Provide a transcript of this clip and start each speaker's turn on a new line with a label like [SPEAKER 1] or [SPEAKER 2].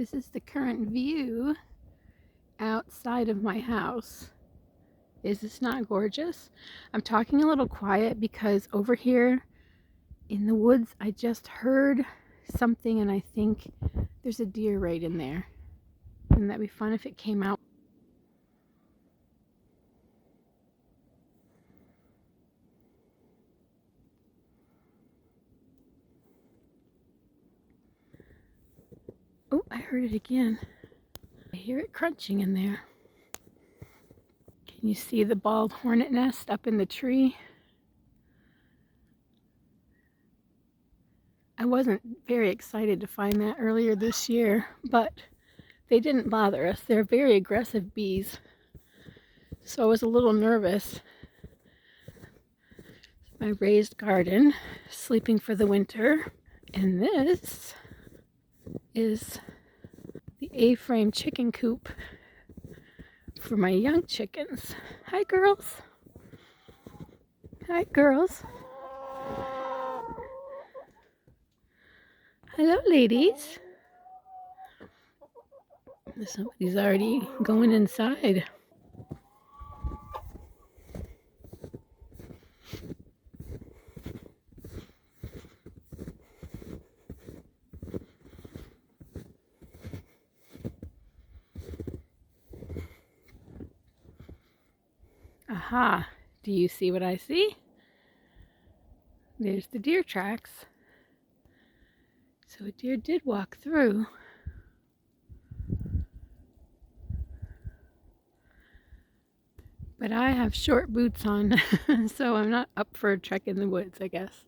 [SPEAKER 1] This is the current view outside of my house. Is this not gorgeous? I'm talking a little quiet because over here in the woods I just heard something and I think there's a deer right in there. Wouldn't that be fun if it came out? Oh, I heard it again. I hear it crunching in there. Can you see the bald hornet nest up in the tree? I wasn't very excited to find that earlier this year, but they didn't bother us. They're very aggressive bees, so I was a little nervous. My raised garden, sleeping for the winter, and this is the A-frame chicken coop for my young chickens. Hi, girls. Hi, girls. Hello, ladies. Somebody's already going inside. Aha, do you see what I see? There's the deer tracks. So a deer did walk through. But I have short boots on, so I'm not up for a trek in the woods, I guess.